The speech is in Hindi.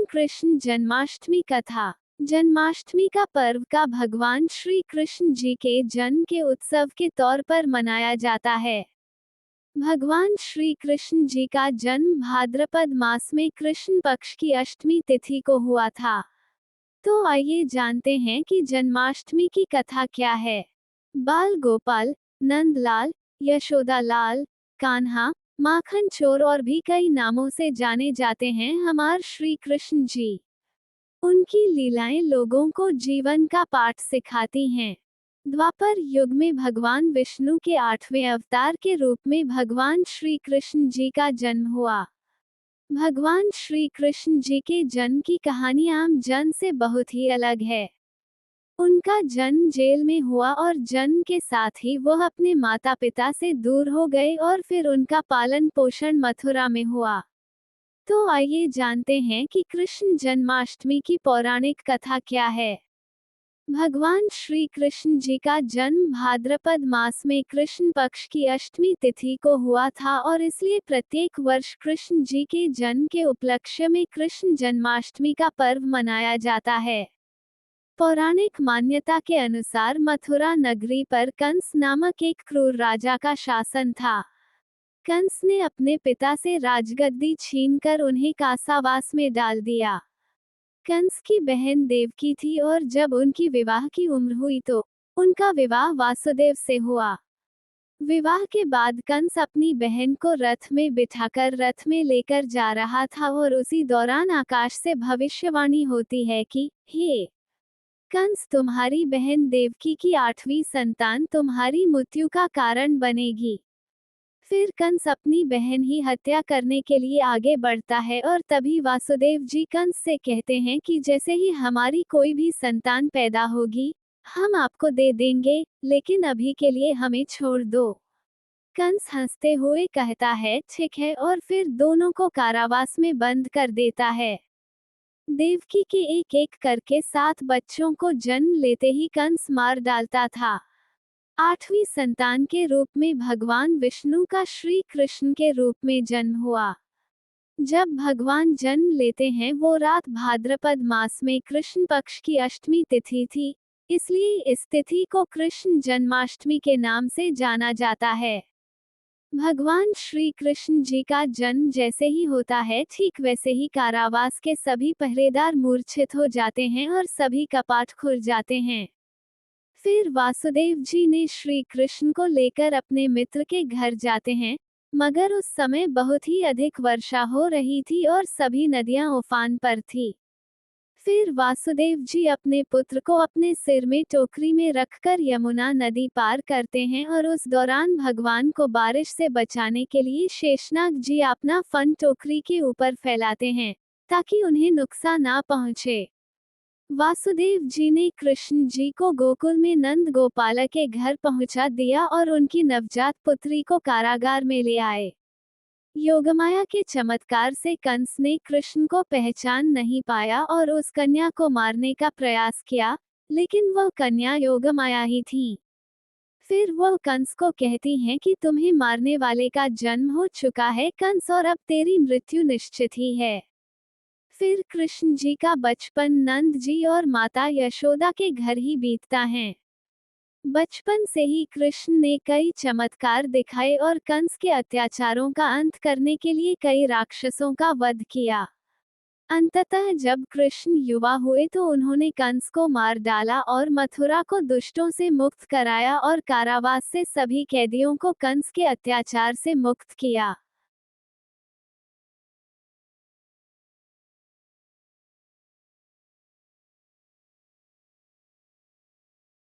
कृष्ण जन्माष्टमी कथा। जन्माष्टमी का पर्व का भगवान श्री कृष्ण जी के जन्म के उत्सव के तौर पर मनाया जाता है। भगवान श्री कृष्ण जी का जन्म भाद्रपद मास में कृष्ण पक्ष की अष्टमी तिथि को हुआ था। तो आइए जानते हैं कि जन्माष्टमी की कथा क्या है। बाल गोपाल, नंदलाल, यशोदा लाल, कान्हा, माखन चोर और भी कई नामों से जाने जाते हैं हमारे श्री कृष्ण जी। उनकी लीलाएं लोगों को जीवन का पाठ सिखाती हैं। द्वापर युग में भगवान विष्णु के 8वें अवतार के रूप में भगवान श्री कृष्ण जी का जन्म हुआ। भगवान श्री कृष्ण जी के जन्म की कहानी आम जन से बहुत ही अलग है। उनका जन्म जेल में हुआ और जन्म के साथ ही वह अपने माता पिता से दूर हो गए और फिर उनका पालन पोषण मथुरा में हुआ। तो आइए जानते हैं कि कृष्ण जन्माष्टमी की पौराणिक कथा क्या है। भगवान श्री कृष्ण जी का जन्म भाद्रपद मास में कृष्ण पक्ष की अष्टमी तिथि को हुआ था और इसलिए प्रत्येक वर्ष कृष्ण जी के जन्म के उपलक्ष्य में कृष्ण जन्माष्टमी का पर्व मनाया जाता है। पौराणिक मान्यता के अनुसार मथुरा नगरी पर कंस नामक एक क्रूर राजा का शासन था। कंस ने अपने पिता से राजगद्दी छीनकर उन्हें कारावास में डाल दिया। कंस की बहन देवकी थी और जब उनकी विवाह की उम्र हुई तो उनका विवाह वासुदेव से हुआ। विवाह के बाद कंस अपनी बहन को रथ में बिठाकर रथ में लेकर जा रहा था और उसी दौरान आकाश से भविष्यवाणी होती है कि हे कंस, तुम्हारी बहन देवकी की 8वीं संतान तुम्हारी मृत्यु का कारण बनेगी। फिर कंस अपनी बहन ही हत्या करने के लिए आगे बढ़ता है और तभी वासुदेव जी कंस से कहते हैं कि जैसे ही हमारी कोई भी संतान पैदा होगी हम आपको दे देंगे, लेकिन अभी के लिए हमें छोड़ दो। कंस हंसते हुए कहता है ठीक है और फिर दोनों को कारावास में बंद कर देता है। देवकी के एक एक करके 7 बच्चों को जन्म लेते ही कंस मार डालता था। 8वीं संतान के रूप में भगवान विष्णु का श्री कृष्ण के रूप में जन्म हुआ। जब भगवान जन्म लेते हैं वो रात भाद्रपद मास में कृष्ण पक्ष की अष्टमी तिथि थी, इसलिए इस तिथि को कृष्ण जन्माष्टमी के नाम से जाना जाता है। भगवान श्री कृष्ण जी का जन्म जैसे ही होता है ठीक वैसे ही कारावास के सभी पहरेदार मूर्छित हो जाते हैं और सभी कपाट खुल जाते हैं। फिर वासुदेव जी ने श्री कृष्ण को लेकर अपने मित्र के घर जाते हैं, मगर उस समय बहुत ही अधिक वर्षा हो रही थी और सभी नदियां उफान पर थी। फिर वासुदेव जी अपने पुत्र को अपने सिर में टोकरी में रखकर यमुना नदी पार करते हैं और उस दौरान भगवान को बारिश से बचाने के लिए शेषनाग जी अपना फन टोकरी के ऊपर फैलाते हैं ताकि उन्हें नुकसान ना पहुंचे। वासुदेव जी ने कृष्ण जी को गोकुल में नंद गोपाल के घर पहुंचा दिया और उनकी नवजात पुत्री को कारागार में ले आए। योगमाया के चमत्कार से कंस ने कृष्ण को पहचान नहीं पाया और उस कन्या को मारने का प्रयास किया, लेकिन वह कन्या योगमाया ही थी। फिर वह कंस को कहती हैं कि तुम्हें मारने वाले का जन्म हो चुका है कंस, और अब तेरी मृत्यु निश्चित ही है। फिर कृष्ण जी का बचपन नंद जी और माता यशोदा के घर ही बीतता है। बचपन से ही कृष्ण ने कई चमत्कार दिखाए और कंस के अत्याचारों का अंत करने के लिए कई राक्षसों का वध किया। अंततः जब कृष्ण युवा हुए तो उन्होंने कंस को मार डाला और मथुरा को दुष्टों से मुक्त कराया और कारावास से सभी कैदियों को कंस के अत्याचार से मुक्त किया।